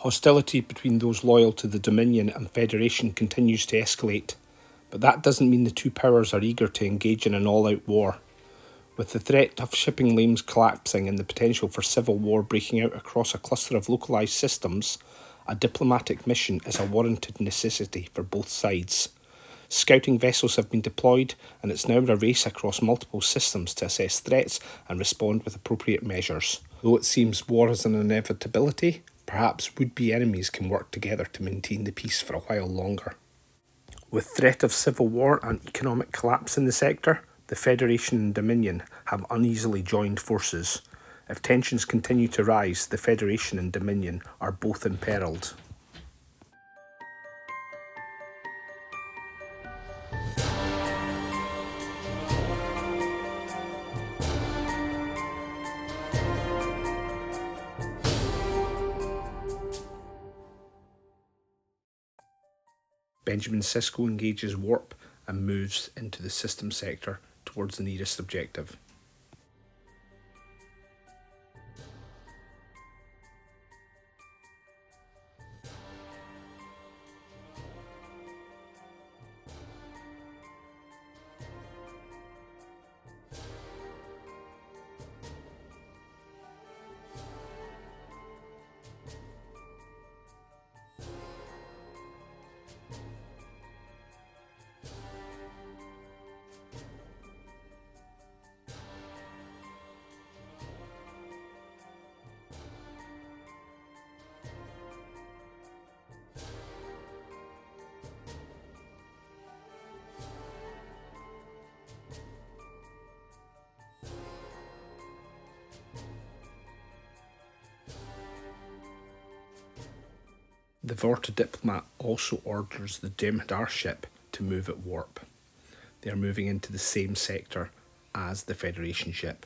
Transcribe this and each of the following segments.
Hostility between those loyal to the Dominion and Federation continues to escalate, but that doesn't mean the two powers are eager to engage in an all-out war. With the threat of shipping lanes collapsing and the potential for civil war breaking out across a cluster of localised systems, a diplomatic mission is a warranted necessity for both sides. Scouting vessels have been deployed, and it's now a race across multiple systems to assess threats and respond with appropriate measures. Though it seems war is an inevitability, perhaps would-be enemies can work together to maintain the peace for a while longer. With threat of civil war and economic collapse in the sector, the Federation and Dominion have uneasily joined forces. If tensions continue to rise, the Federation and Dominion are both imperilled. Benjamin Sisko engages warp and moves into the system sector towards the nearest objective. The Vorta diplomat also orders the Jem'hadar ship to move at warp. They are moving into the same sector as the Federation ship.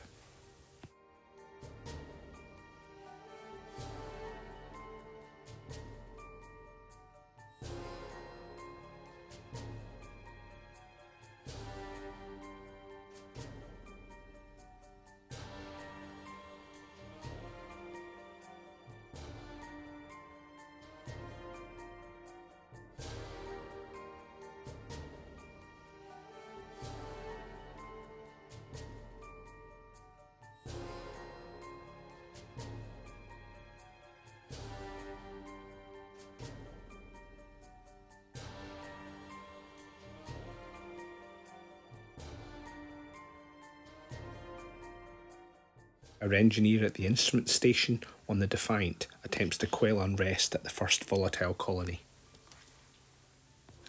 Our engineer at the instrument station on the Defiant attempts to quell unrest at the first volatile colony.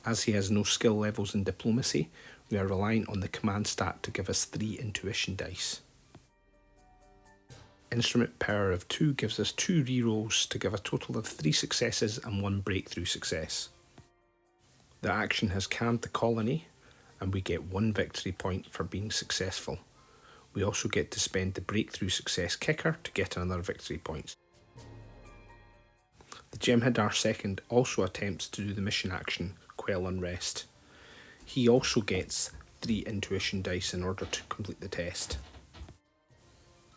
As he has no skill levels in diplomacy, we are reliant on the command stat to give us 3 intuition dice. Instrument power of 2 gives us 2 rerolls to give a total of 3 successes and 1 breakthrough success. The action has calmed the colony, and we get 1 victory point for being successful. We also get to spend the breakthrough success kicker to get another victory point. The Jem'hadar II also attempts to do the mission action, Quell Unrest. He also gets 3 intuition dice in order to complete the test.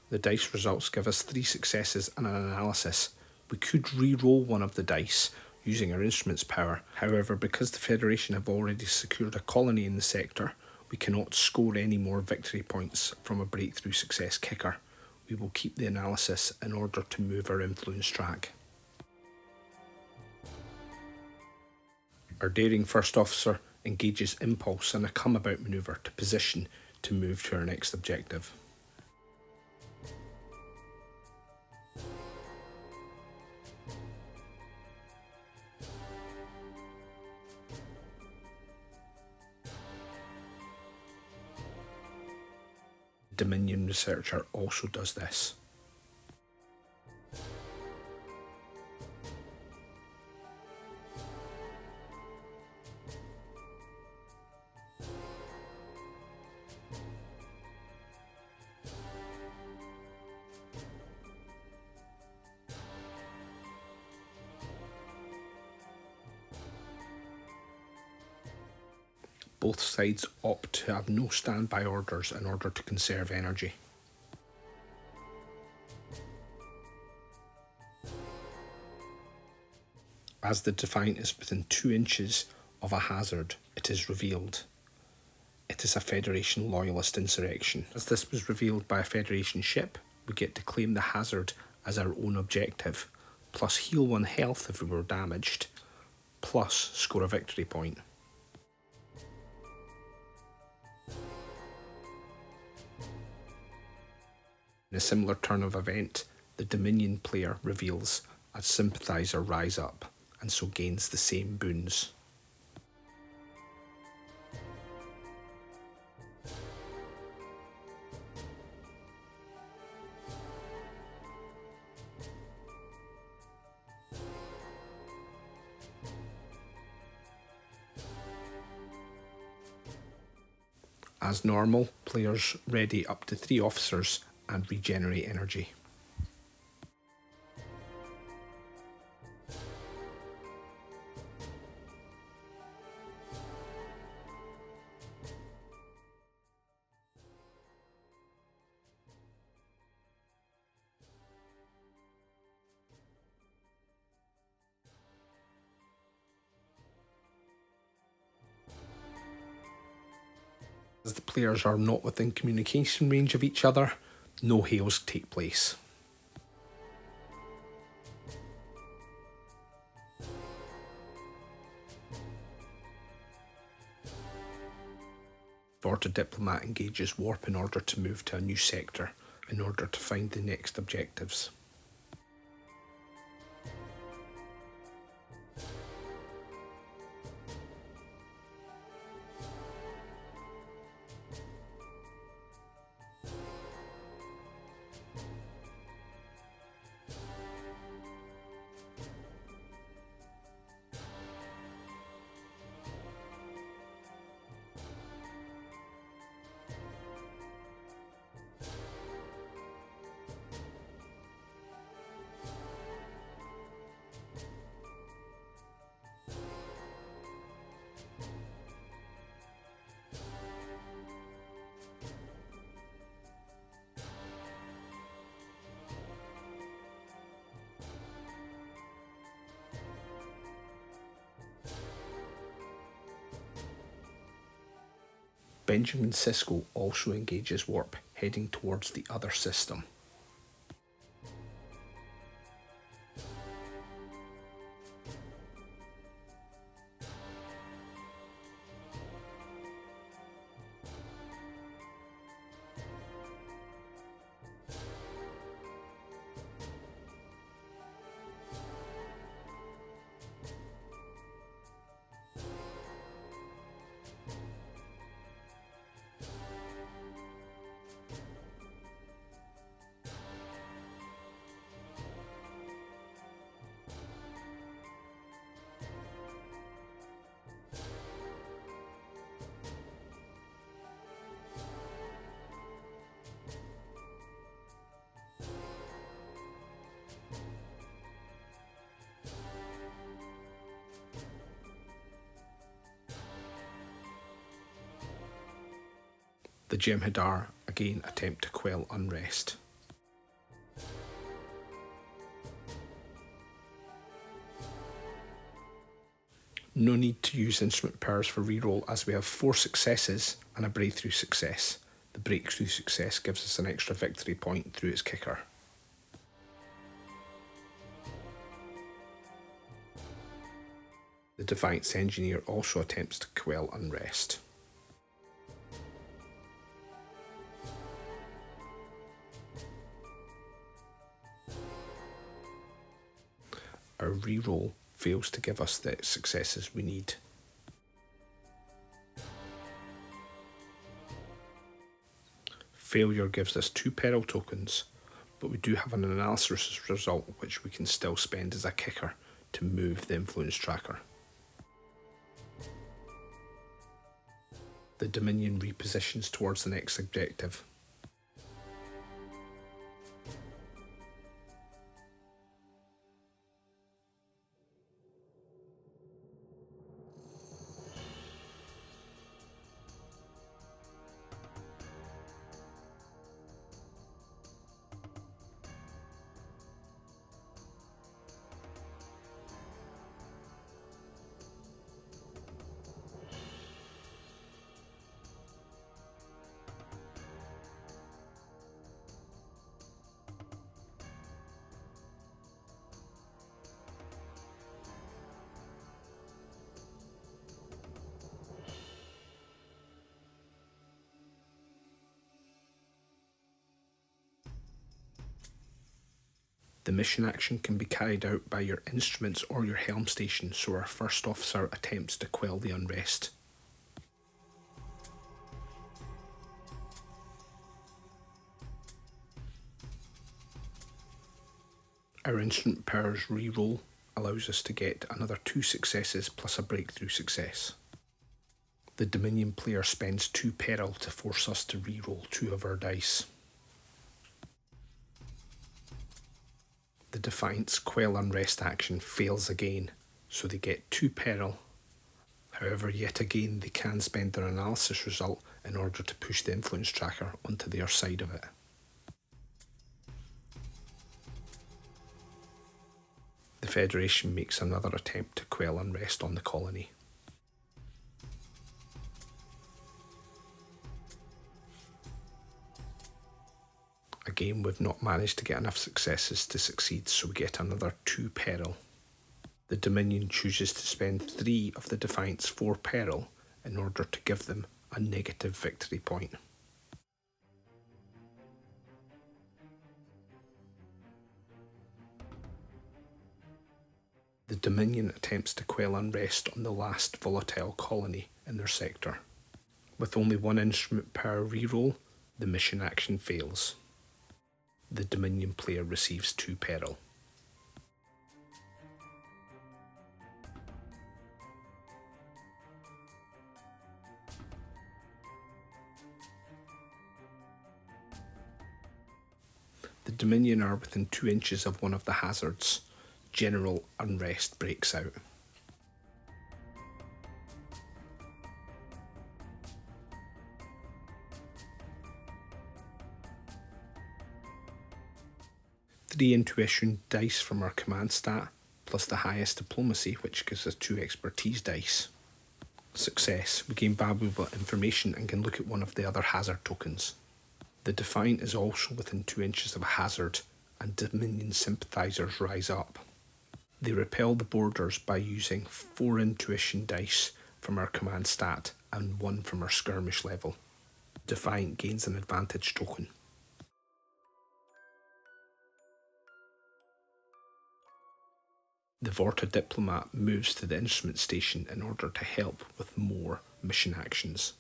The dice results give us 3 successes and an analysis. We could re-roll one of the dice using our instrument's power. However, because the Federation have already secured a colony in the sector, we cannot score any more victory points from a breakthrough success kicker. We will keep the analysis in order to move our influence track. Our daring first officer engages impulse and a come-about manoeuvre to position to move to our next objective. Dominion Researcher also does this. Both sides opt to have no standby orders in order to conserve energy. As the Defiant is within 2 inches of a hazard, it is revealed. It is a Federation loyalist insurrection. As this was revealed by a Federation ship, we get to claim the hazard as our own objective, plus heal 1 health if we were damaged, plus score a victory point. In a similar turn of event, the Dominion player reveals as Sympathizer rise up, and so gains the same boons. As normal, players ready up to 3 officers and regenerate energy. As the players are not within communication range of each other, no hails take place. Vorta Diplomat engages warp in order to move to a new sector in order to find the next objectives. Benjamin Sisko also engages warp, heading towards the other system. The Jem'hadar again attempt to quell unrest. No need to use instrument powers for reroll as we have 4 successes and a breakthrough success. The breakthrough success gives us an extra victory point through its kicker. The Defiant's engineer also attempts to quell unrest. Our reroll fails to give us the successes we need. Failure gives us 2 peril tokens, but we do have an analysis result which we can still spend as a kicker to move the influence tracker. The Dominion repositions towards the next objective. The mission action can be carried out by your instruments or your helm station, so our first officer attempts to quell the unrest. Our instrument power's reroll allows us to get another 2 successes plus a breakthrough success. The Dominion player spends 2 peril to force us to reroll 2 of our dice. The Defiant's Quell Unrest action fails again, so they get 2 peril. However, yet again they can spend their analysis result in order to push the influence tracker onto their side of it. The Federation makes another attempt to quell unrest on the colony. Again, we've not managed to get enough successes to succeed, so we get another 2 peril. The Dominion chooses to spend 3 of the Defiant's 4 peril in order to give them a negative victory point. The Dominion attempts to quell unrest on the last volatile colony in their sector. With only 1 instrument power reroll, the mission action fails. The Dominion player receives 2 peril. The Dominion are within 2 inches of one of the hazards. General unrest breaks out. Three intuition dice from our command stat, plus the highest diplomacy, which gives us 2 expertise dice. Success. We gain valuable information and can look at one of the other hazard tokens. The Defiant is also within 2 inches of a hazard, and Dominion sympathizers rise up. They repel the boarders by using 4 intuition dice from our command stat and 1 from our skirmish level. Defiant gains an advantage token. The Vorta diplomat moves to the instrument station in order to help with more mission actions.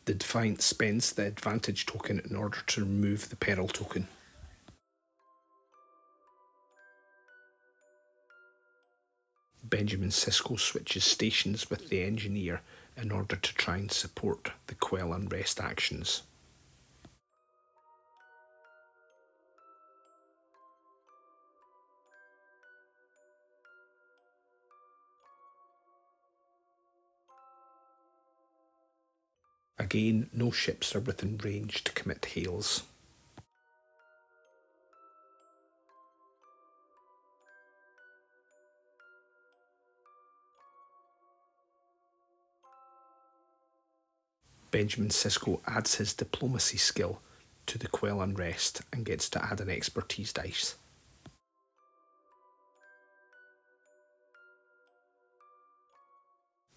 The Defiant spends the advantage token in order to remove the peril token. Benjamin Sisko switches stations with the engineer in order to try and support the quell unrest actions. Again, no ships are within range to commit hails. Benjamin Sisko adds his diplomacy skill to the quell unrest and gets to add an expertise dice.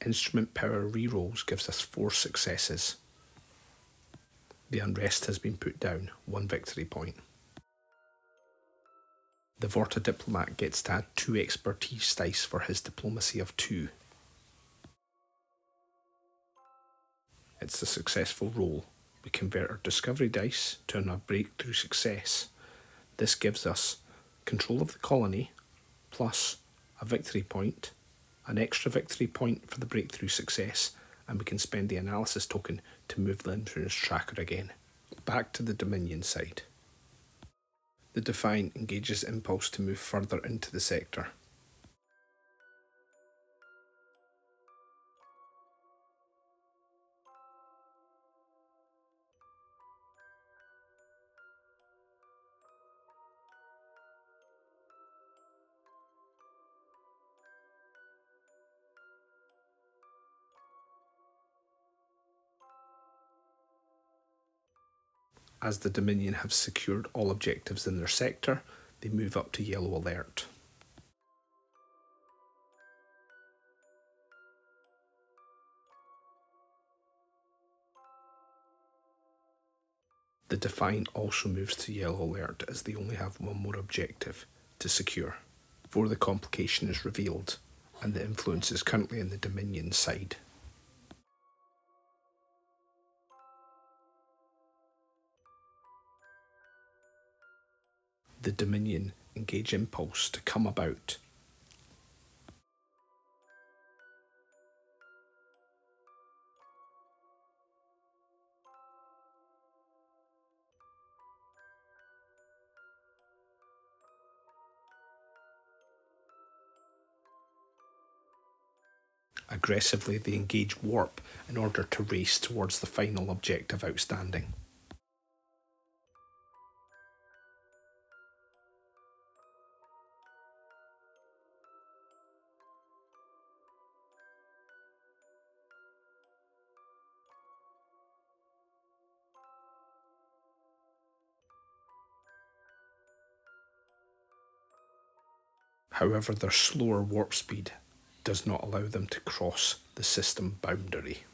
Instrument power rerolls gives us 4 successes. The unrest has been put down, 1 victory point. The Vorta diplomat gets to add 2 expertise dice for his diplomacy of 2. It's a successful roll. We convert our discovery dice to a breakthrough success. This gives us control of the colony, plus a victory point, an extra victory point for the breakthrough success, and we can spend the analysis token to move the influence tracker again. Back to the Dominion side. The Defiant engages impulse to move further into the sector. As the Dominion have secured all objectives in their sector, they move up to yellow alert. The Defiant also moves to yellow alert as they only have one more objective to secure before the complication is revealed, and the influence is currently in the Dominion side. The Dominion engage impulse to come about. Aggressively, they engage warp in order to race towards the final objective outstanding. However, their slower warp speed does not allow them to cross the system boundary.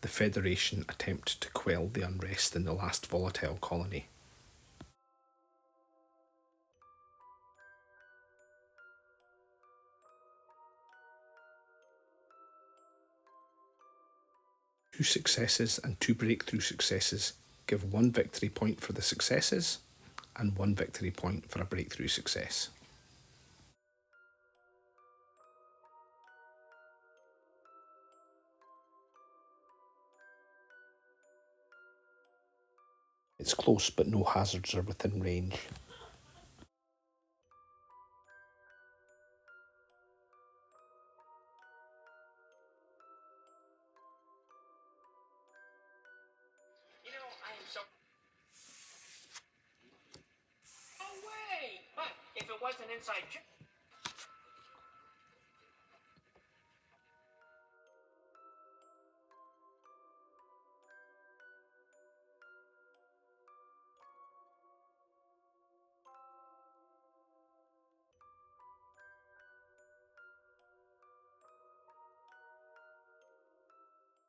The Federation attempt to quell the unrest in the last volatile colony. Two successes and two breakthrough successes give one victory point for the successes and one victory point for a breakthrough success. It's close, but no hazards are within range. I am so... No way! But if it was an inside joke...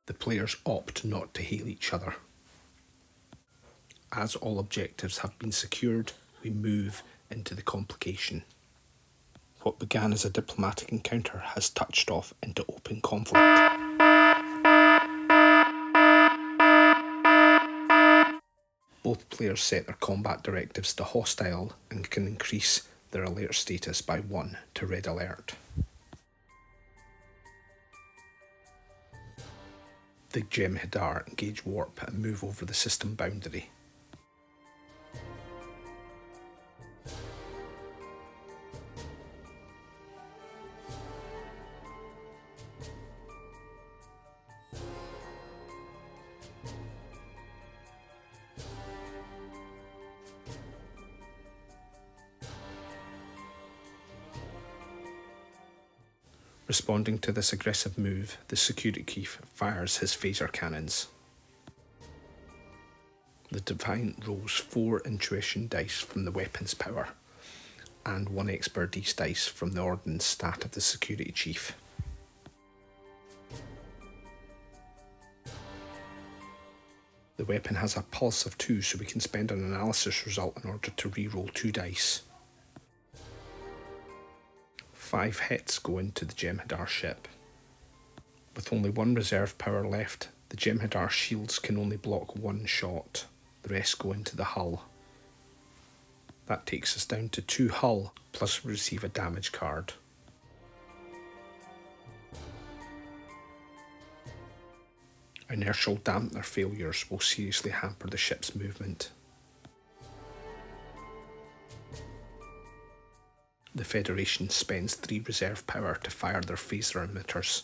The players opt not to hail each other. As all objectives have been secured, we move into the complication. What began as a diplomatic encounter has touched off into open conflict. Both players set their combat directives to hostile and can increase their alert status by 1 to red alert. The Jem'hadar engage warp and move over the system boundary. Responding to this aggressive move, the security chief fires his phaser cannons. The Defiant rolls 4 intuition dice from the weapon's power and 1 expertise dice from the ordnance stat of the security chief. The weapon has a pulse of 2, so we can spend an analysis result in order to re-roll 2 dice. 5 hits go into the Jem'hadar ship. With only 1 reserve power left, the Jem'hadar shields can only block 1 shot. The rest go into the hull. That takes us down to 2 hull, plus we receive a damage card. Inertial Dampener failures will seriously hamper the ship's movement. The Federation spends 3 reserve power to fire their phaser emitters.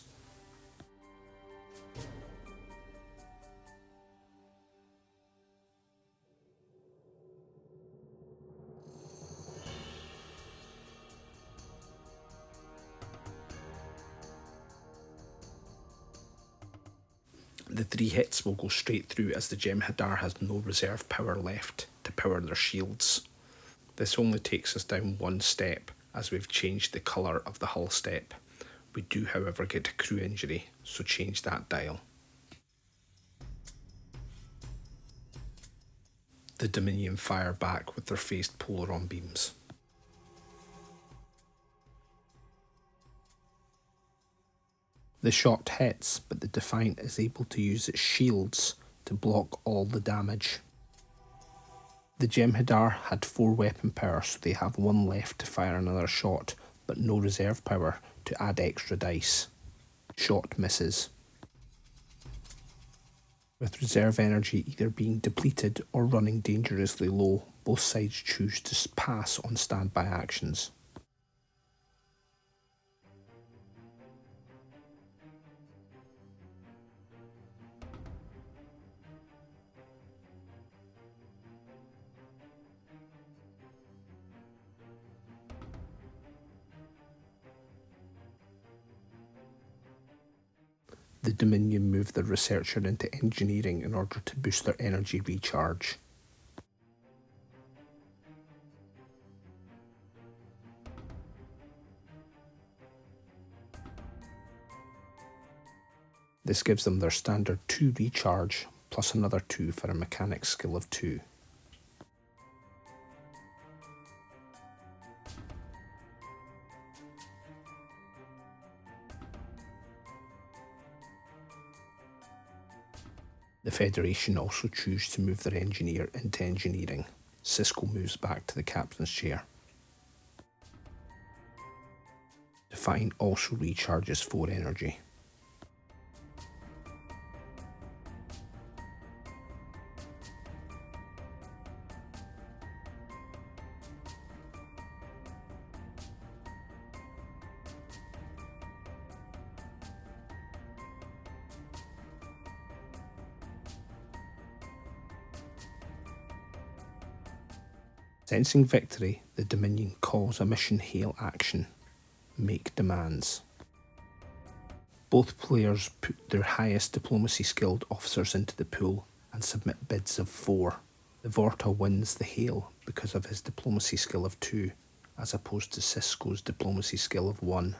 The 3 hits will go straight through as the Jem'hadar has no reserve power left to power their shields. This only takes us down one step, as we've changed the colour of the hull step. We do, however, get a crew injury, so change that dial. The Dominion fire back with their phased polaron beams. The shot hits, but the Defiant is able to use its shields to block all the damage. The Jem'hadar had 4 weapon power, so they have 1 left to fire another shot, but no reserve power to add extra dice. Shot misses. With reserve energy either being depleted or running dangerously low, both sides choose to pass on standby actions. The Dominion move their Researcher into engineering in order to boost their energy recharge. This gives them their standard 2 recharge, plus another 2 for a mechanics skill of 2. The Federation also choose to move their engineer into engineering. Cisco moves back to the captain's chair. Defiant also recharges 4 energy. Sensing victory, the Dominion calls a mission hail action. Make demands. Both players put their highest diplomacy skilled officers into the pool and submit bids of 4. The Vorta wins the hail because of his diplomacy skill of 2, as opposed to Cisco's diplomacy skill of 1.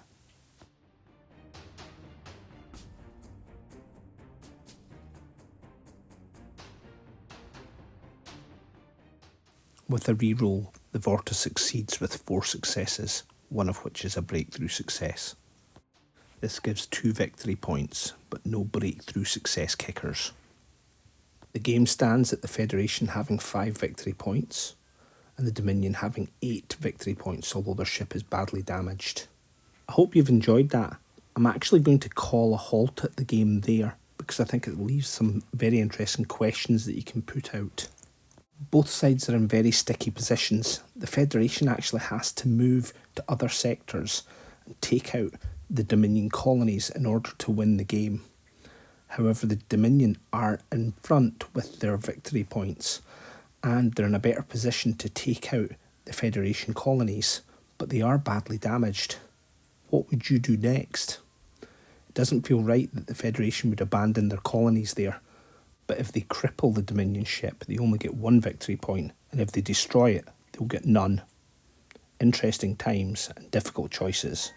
With a reroll, the Vorta succeeds with 4 successes, one of which is a breakthrough success. This gives 2 victory points, but no breakthrough success kickers. The game stands at the Federation having 5 victory points, and the Dominion having 8 victory points, although their ship is badly damaged. I hope you've enjoyed that. I'm actually going to call a halt at the game there, because I think it leaves some very interesting questions that you can put out. Both sides are in very sticky positions. The Federation actually has to move to other sectors and take out the Dominion colonies in order to win the game. However, the Dominion are in front with their victory points, and they're in a better position to take out the Federation colonies, but they are badly damaged. What would you do next? It doesn't feel right that the Federation would abandon their colonies there. But if they cripple the Dominion ship, they only get 1 victory point, and if they destroy it, they'll get none. Interesting times and difficult choices.